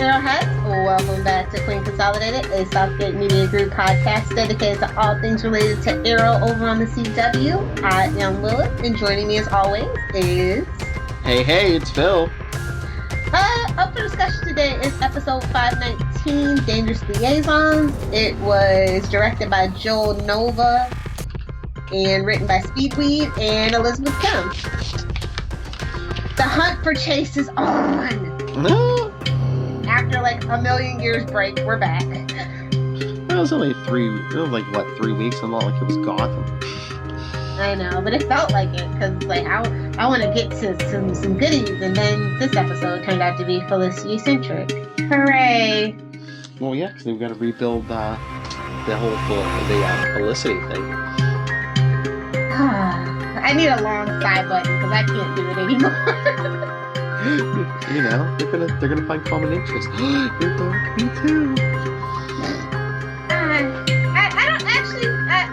Arrowheads. Welcome back to Queen Consolidated, a Southgate Media Group podcast dedicated to all things related to Arrow over on the CW. I am Lilith, and joining me as always is... Hey, it's Phil. Up for discussion today is episode 519, Dangerous Liaisons. It was directed by Joel Nova and written by Speedweed and Elizabeth Kim. The hunt for Chase is on. After like a million years break, we're back. It was only 3 weeks? I'm not like it was Gotham. I know, but it felt like it, because like I want to get to some goodies, and then this episode turned out to be Felicity-centric. Hooray! Well, yeah, because we've got to rebuild the whole Felicity thing. I need a long side button, because I can't do it anymore. You know, they're gonna find common interest. You're dark, me too. I don't actually like.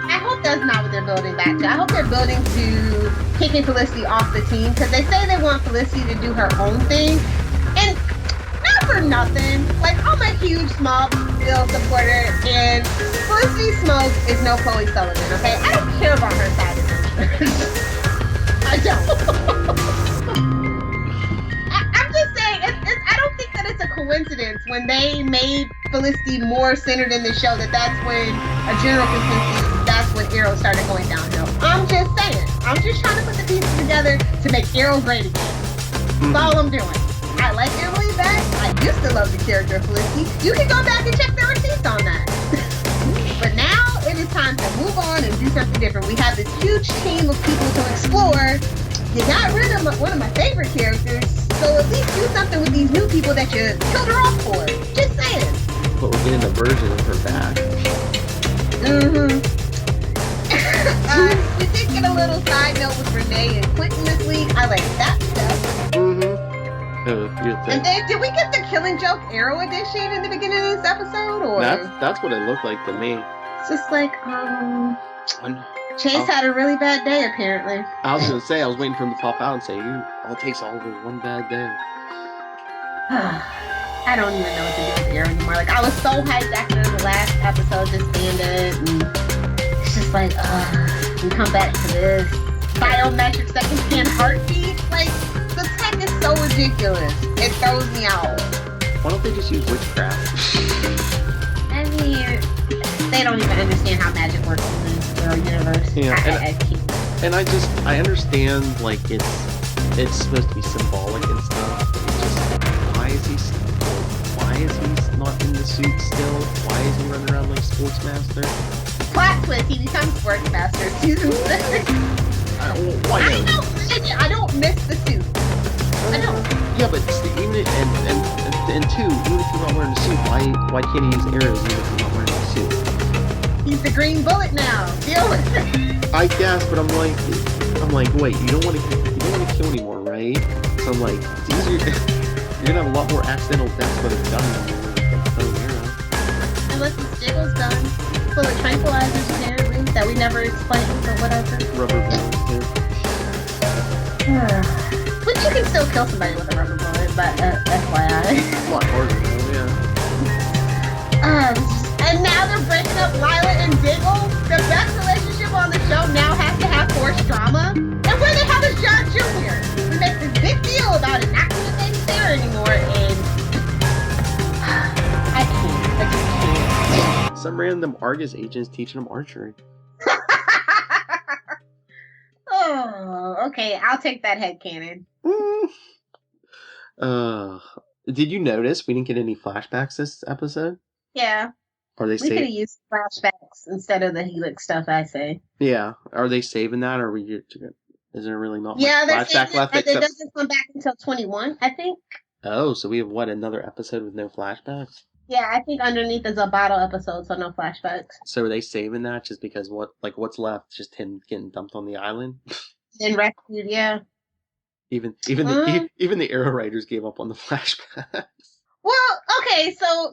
I hope that's not what they're building back to. I hope they're building to kicking Felicity off the team, because they say they want Felicity to do her own thing, and not for nothing. Like, I'm a huge Smallville supporter, and Felicity Smoke is no Chloe Sullivan. Okay, I don't care about her side adventures. I don't. I'm just saying, I don't think that it's a coincidence when they made Felicity more centered in the show that's when a general consensus, that's when Arrow started going downhill. I'm just saying. I'm just trying to put the pieces together to make Arrow great again. That's all I'm doing. I like Emily back. I used to love the character of Felicity. You can go back and check the receipts on that. But now it is time to move on and do something different. We have this huge team of people to explore. You got rid of one of my favorite characters, so at least do something with these new people that you killed her off for. Just saying. But we're getting a version of her back. We did get a little side note with Renee and Quentin this week. I like that stuff. And then, did we get the Killing Joke Arrow edition in the beginning of this episode? Or that's what it looked like to me. It's just like, Chase had a really bad day, apparently. I was gonna say, I was waiting for him to pop out and say, all it takes all over one bad day. I don't even know what to do with Arrow anymore. Like, I was so hyped after the last episode to stand it, and it's just like, we come back to this biometric second-hand heartbeat. Like, the tech is so ridiculous. It throws me out. Why don't they just use witchcraft? I mean, they don't even understand how magic works in this universe. Yeah, and I understand, like, it's supposed to be symbolic and stuff, but it's just, why is he not in the suit still? Why is he running around like Sportsmaster? Plot twist, he becomes Sportsmaster season 6. I don't miss the suit. I don't. Yeah, but even and two, even if you're not wearing a suit, why can't he use arrows even if you're not wearing a suit? He's the green bullet now. Deal with it. I guess, but I'm like, wait, you don't want to kill anymore, right? So I'm like, it's easier. You're gonna have a lot more accidental deaths with a gun than an arrow. Unless it's Jiggle's gun, full of tranquilizers apparently that we never explained, but whatever. Rubber bullets too. But you can still kill somebody with a rubber bullet, but FYI. It's a lot harder though, yeah. And now they're breaking up Lila and Diggle. The best relationship on the show now has to have forced drama. And where the hell is John Jr.? We make this big deal about it not being there anymore, and I just can't. Some random Argus agents teaching them archery. Oh, okay. I'll take that headcanon. Did you notice we didn't get any flashbacks this episode? Yeah. Are they we could have used flashbacks instead of the Helix stuff, I say. Yeah. Are they saving that, or is there really not much flashback left? It doesn't come back until 21, I think. Oh, so we have, another episode with no flashbacks? Yeah, I think underneath is a bottle episode, so no flashbacks. So are they saving that just because what's left? Just him getting dumped on the island? And rescued, yeah. Even the Arrow writers gave up on the flashbacks. Well, okay, so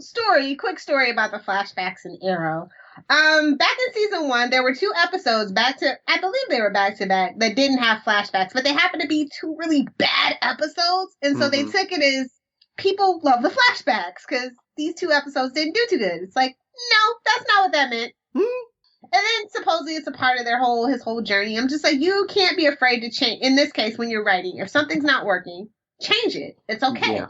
quick story about the flashbacks in Arrow. Back in season 1, there were 2 episodes I believe they were back to back, that didn't have flashbacks, but they happened to be 2 really bad episodes, and so they took it as people love the flashbacks because these 2 episodes didn't do too good. It's like, no, that's not what that meant. And then supposedly it's a part of his whole journey. I'm just like, you can't be afraid to change. In this case, when you're writing, if something's not working, change it. It's okay. Yeah.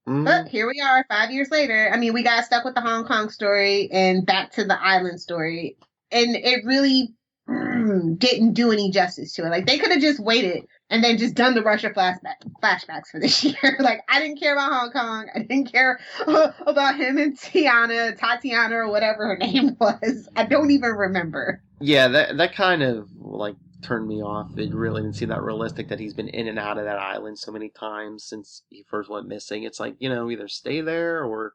But here we are 5 years later. I mean, we got stuck with the Hong Kong story and back to the island story. And it really didn't do any justice to it. Like, they could have just waited and then just done the Russia flashbacks for this year. Like, I didn't care about Hong Kong. I didn't care about him and Tatiana, or whatever her name was. I don't even remember. Yeah, that kind of, like, turned me off. It really didn't seem that realistic that he's been in and out of that island so many times since he first went missing. It's like, either stay there or,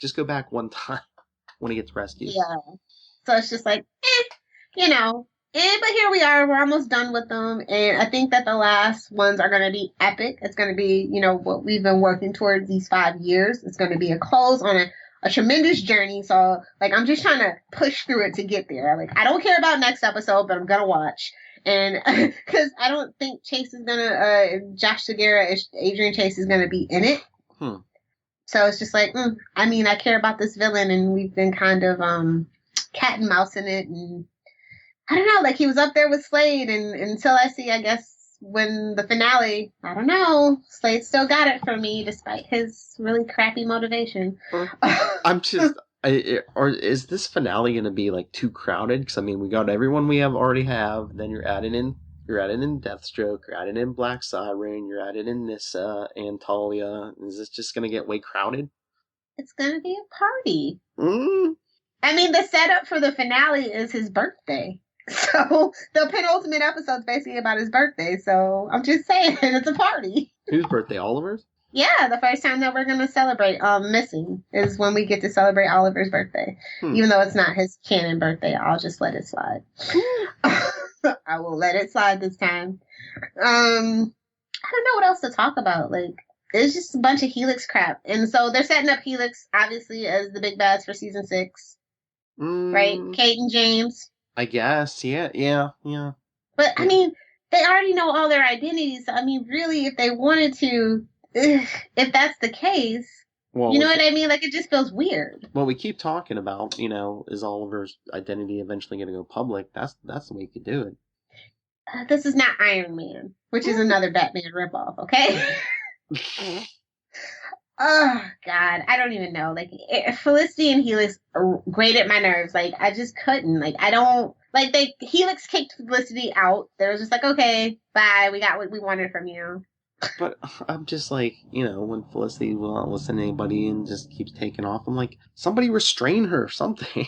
just go back one time when he gets rescued. Yeah. So it's just like, but here we are. We're almost done with them. And I think that the last ones are going to be epic. It's going to be, what we've been working towards these 5 years. It's going to be a close on a tremendous journey. So, like, I'm just trying to push through it to get there. Like, I don't care about next episode, but I'm going to watch. And because I don't think Chase is going to, Josh Segura, Adrian Chase is going to be in it. So it's just like, I care about this villain, and we've been kind of cat and mouse in it. And I don't know, like, he was up there with Slade, and until I see, I guess, when the finale, I don't know, Slade still got it for me, despite his really crappy motivation. I'm just, or is this finale going to be, like, too crowded? Because, we got everyone we already have, then you're adding in Deathstroke, you're adding in Black Siren, you're adding in Nissa and Talia. Is this just going to get way crowded? It's going to be a party. The setup for the finale is his birthday. So the penultimate episode's basically about his birthday. So I'm just saying, it's a party. Whose birthday? Oliver's? Yeah, the first time that we're going to celebrate Missing is when we get to celebrate Oliver's birthday. Even though it's not his canon birthday, I'll just let it slide. I will let it slide this time. I don't know what else to talk about. Like, it's just a bunch of Helix crap. And so they're setting up Helix, obviously, as the big bads for season 6. Right? Kate and James. I guess, yeah. But, they already know all their identities. So, really, if they wanted to, if that's the case, well, you know what I mean? Like, it just feels weird. Well, we keep talking about, is Oliver's identity eventually going to go public? That's the way you could do it. This is not Iron Man, which is another Batman ripoff, okay? Oh, God. I don't even know. Like, Felicity and Helix grated my nerves. Like, I just couldn't. Like, I don't... Like, Helix kicked Felicity out. They was just like, okay, bye. We got what we wanted from you. But I'm just like, when Felicity will not listen to anybody and just keeps taking off, I'm like, somebody restrain her, something.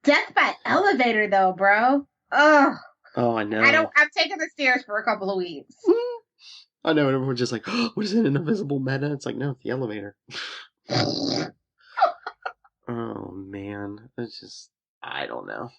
Death by elevator, though, bro. Ugh. Oh, I know. I've taken the stairs for a couple of weeks. I know, and everyone's just like, oh, what is it, an invisible meta? It's like, no, it's the elevator. Oh, man. It's just, I don't know.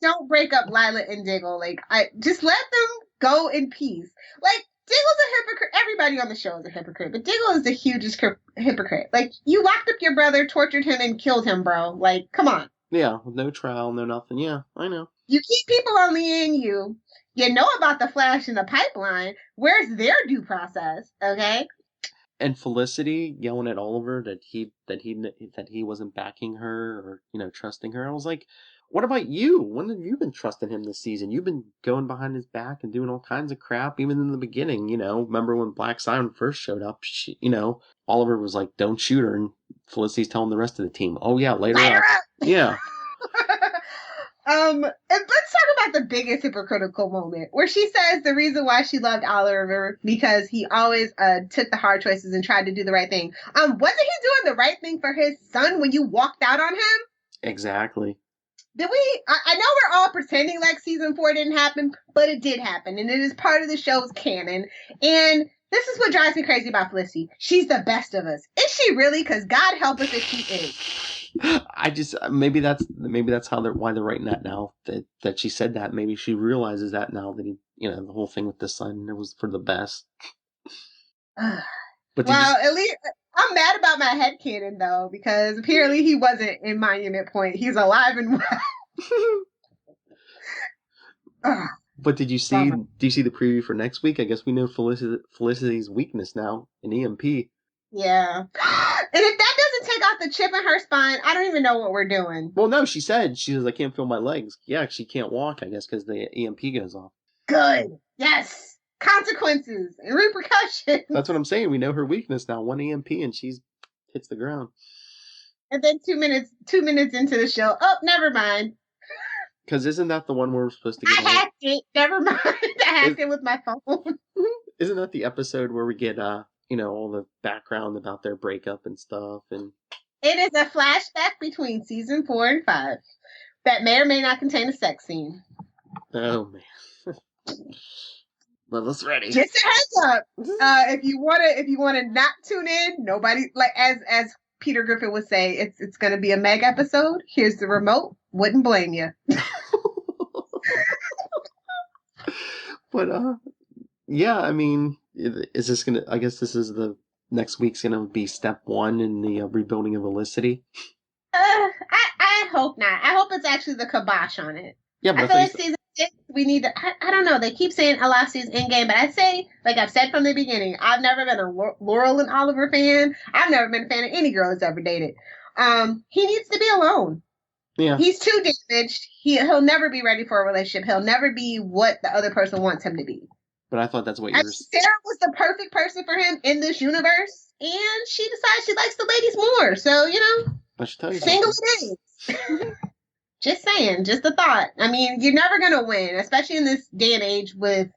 Don't break up Lila and Diggle. Like, just let them go in peace. Like, Diggle's a hypocrite. Everybody on the show is a hypocrite, but Diggle is the hugest hypocrite. Like, you locked up your brother, tortured him, and killed him, bro. Like, come on. Yeah, with no trial, no nothing. Yeah, I know. You keep people on the end, you know about the Flash in the pipeline. Where's their due process? Okay. And Felicity yelling at Oliver that he wasn't backing her or trusting her. I was like, what about you? When have you been trusting him this season? You've been going behind his back and doing all kinds of crap, even in the beginning. Remember when Black Siren first showed up? Oliver was like, "Don't shoot her," and Felicity's telling the rest of the team, "Oh yeah, later up." Yeah. And let's talk about the biggest hypocritical moment where she says the reason why she loved Oliver because he always took the hard choices and tried to do the right thing. Wasn't he doing the right thing for his son when you walked out on him? Exactly. Did we? I know we're all pretending like season 4 didn't happen, but it did happen, and it is part of the show's canon. And this is what drives me crazy about Felicity. She's the best of us. Is she really? Because God help us if she is. I just maybe that's how why they're writing that now that she said that. Maybe she realizes that now that the whole thing with the son, it was for the best. But at least I'm mad about my headcanon though, because apparently he wasn't in Monument Point. He's alive and well. But did you see the preview for next week? I guess we know Felicity's weakness now in EMP. Yeah. And if that doesn't take out the chip in her spine, I don't even know what we're doing. Well, no, she said, I can't feel my legs. Yeah, she can't walk, I guess, because the EMP goes off. Good. Yes. Consequences and repercussions. That's what I'm saying. We know her weakness now. One EMP and she's hits the ground. And then 2 minutes into the show, oh, never mind. Because isn't that the one where we're supposed to get... I hacked it. Never mind. I hacked it with my phone. Isn't that the episode where we get, all the background about their breakup and stuff? And it is a flashback between season 4 and 5 that may or may not contain a sex scene. Oh, man. Well, let's ready. Just a heads up. If you wanna not tune in, nobody, like as Peter Griffin would say, it's gonna be a Meg episode. Here's the remote. Wouldn't blame you. But yeah, I mean, is this gonna? I guess this is the next week's gonna be step 1 in the rebuilding of Felicity. I hope not. I hope it's actually the kibosh on it. Yeah, but I feel like season 6, we need to. I don't know. They keep saying Alassi's endgame, but I say, like I've said from the beginning, I've never been a Laurel and Oliver fan. I've never been a fan of any girl that's ever dated. He needs to be alone. Yeah. He's too damaged. He'll never be ready for a relationship. He'll never be what the other person wants him to be. But I thought that's what you were... Sarah was the perfect person for him in this universe, and she decides she likes the ladies more. So, I should tell you single days. Just saying, just a thought. I mean, you're never going to win, especially in this day and age with,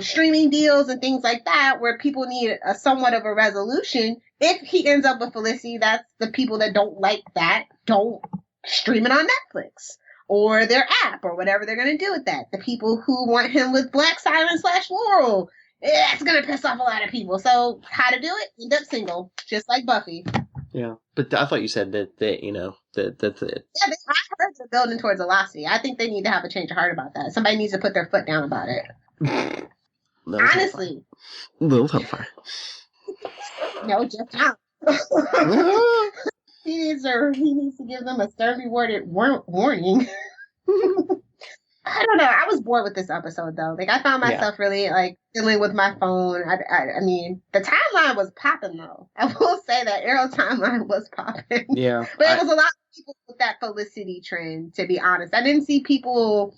streaming deals and things like that, where people need a somewhat of a resolution. If he ends up with Felicity, that's the people that don't like that, don't stream it on Netflix or their app or whatever they're going to do with that. The people who want him with Black Siren / Laurel, that's going to piss off a lot of people. So how to do it? End up single, just like Buffy. Yeah, but I thought you said that that's it. Yeah, I heard they're building towards Alassi. I think they need to have a change of heart about that. Somebody needs to put their foot down about it. Honestly. Little Hellfire. No, just not. He needs to give them a sternly worded warning. I don't know. I was bored with this episode though. Like I found myself really like dealing with my phone. I mean, the timeline was popping though. I will say that Arrow timeline was popping. Yeah, but it was a lot of people with that Felicity trend. To be honest, I didn't see people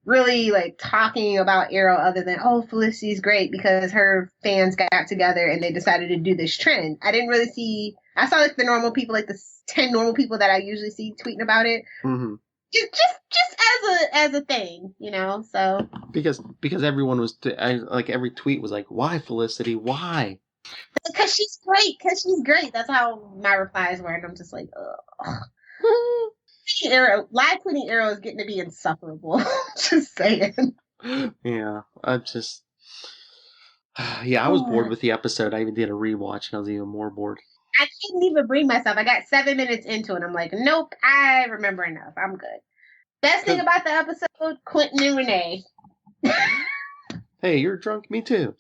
really like talking about Arrow other than Felicity's great because her fans got together and they decided to do this trend. I didn't really see. I saw like the normal people, like the 10 normal people that I usually see tweeting about it. Mm-hmm. Just as a thing, so because everyone was like every tweet was like, why Felicity, why? Because she's great. That's how my replies were, and I'm just like, ugh. Live tweeting Arrow is getting to be insufferable. Just saying. Yeah, I was bored with the episode. I even did a rewatch and I was even more bored. I couldn't even bring myself. I got 7 minutes into it. I'm like, nope, I remember enough. I'm good. Best thing about the episode, Quentin and Renee. Hey, you're drunk? Me too.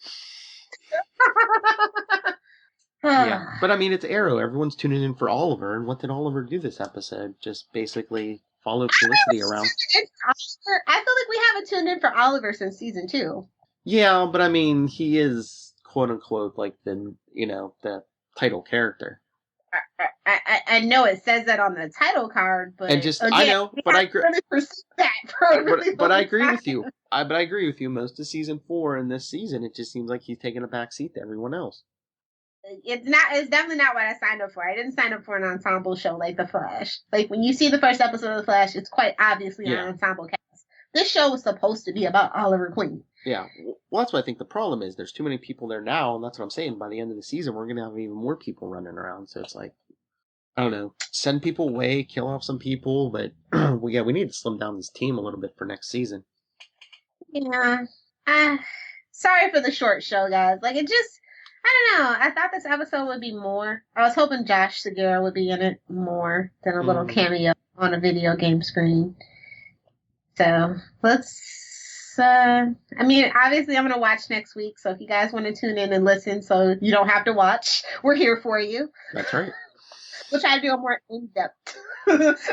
Yeah, but I mean, it's Arrow. Everyone's tuning in for Oliver. And what did Oliver do this episode? Just basically follow Felicity around. I feel like we haven't tuned in for Oliver since season 2. Yeah, but I mean, he is quote unquote like the title character. I know it says that on the title card, but and just I know, but I agree. But I agree with you. But I agree with you. Most of season 4 and this season, it just seems like he's taking a back seat to everyone else. It's definitely not what I signed up for. I didn't sign up for an ensemble show like The Flash. Like when you see the first episode of The Flash, it's quite obviously an ensemble cast. This show was supposed to be about Oliver Queen. Yeah, well, that's what I think the problem is. There's too many people there now, and that's what I'm saying. By the end of the season, we're going to have even more people running around. So it's like, I don't know, send people away, kill off some people, but we need to slim down this team a little bit for next season. Yeah. Sorry for the short show, guys. Like, it just, I don't know. I thought this episode would be more. I was hoping Josh Segura would be in it more than a little cameo on a video game screen. So, obviously I'm going to watch next week, so if you guys want to tune in and listen so you don't have to watch, we're here for you. That's right. We'll try to do a more in-depth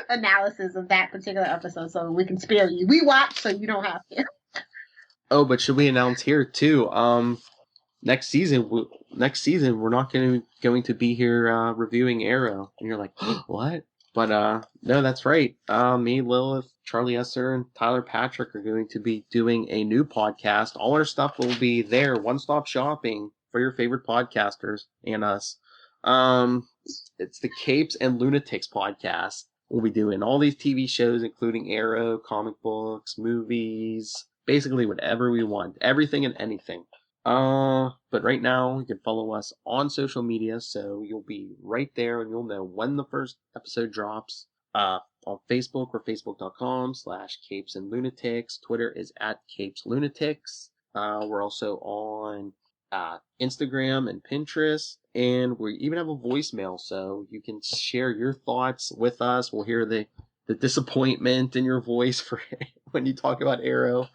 analysis of that particular episode so we can spare you. We watch so you don't have to. Oh, but should we announce here, too? next season we're not going to be here reviewing Arrow, and you're like, what? But no, that's right. Me, Lilith, Charlie Esser, and Tyler Patrick are going to be doing a new podcast. All our stuff will be there, one-stop shopping for your favorite podcasters and us. It's the Capes and Lunatics podcast. We'll be doing all these TV shows, including Arrow, comic books, movies, basically whatever we want, everything and anything. But right now, you can follow us on social media, so you'll be right there and you'll know when the first episode drops. On Facebook, we're facebook.com/Capes and Lunatics. Twitter is @CapesLunatics. We're also on Instagram and Pinterest, and we even have a voicemail, so you can share your thoughts with us. We'll hear the disappointment in your voice for when you talk about Arrow.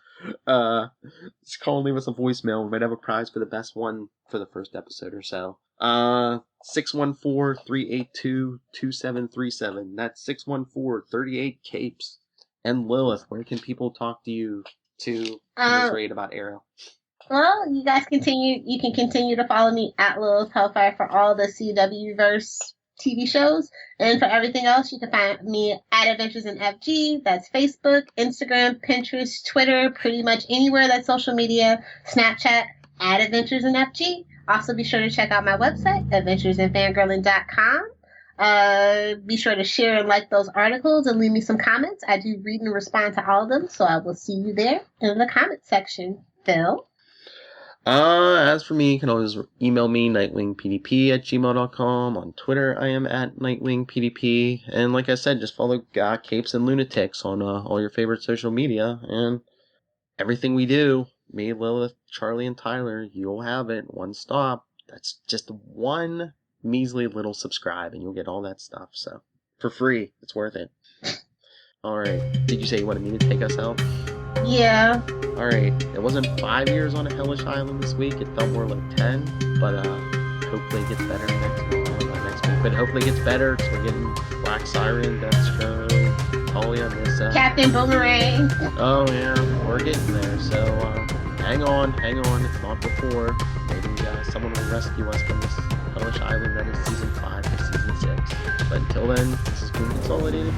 Just call and leave us a voicemail. We might have a prize for the best one for the first episode or so. 614-382-2737. That's 614-38-CAPES. And Lilith, where can people talk to you to commiserate about Arrow? Well, you guys you can continue to follow me at Lilith Hellfire for all the CW-verse TV shows, and for everything else, you can find me at Adventures in FG. That's Facebook, Instagram, Pinterest, Twitter, pretty much anywhere that's social media, Snapchat, at Adventures in FG. Also, be sure to check out my website, adventuresinfangirling.com. Be sure to share and like those articles and leave me some comments. I do read and respond to all of them, so I will see you there in the comment section. Phil? As for me, you can always email me, nightwingpdp@gmail.com. On Twitter, I am at nightwingpdp. And like I said, just follow Capes and Lunatics on all your favorite social media. And everything we do, me, Lilith, Charlie, and Tyler, you'll have it. One stop. That's just one measly little subscribe, and you'll get all that stuff. So, for free. It's worth it. Alright. Did you say you wanted me to take us out? Yeah. Alright, it wasn't 5 years on a hellish island this week, it felt more like 10, but hopefully it gets better next week, but hopefully it gets better, because we're getting Black Siren, Deathstroke, Talia, Nissa. Captain Boomerang. Oh yeah, we're getting there, so hang on, it's not before. Maybe someone will rescue us from this hellish island that is Season 5 to Season 6. But until then, this has been Consolidated.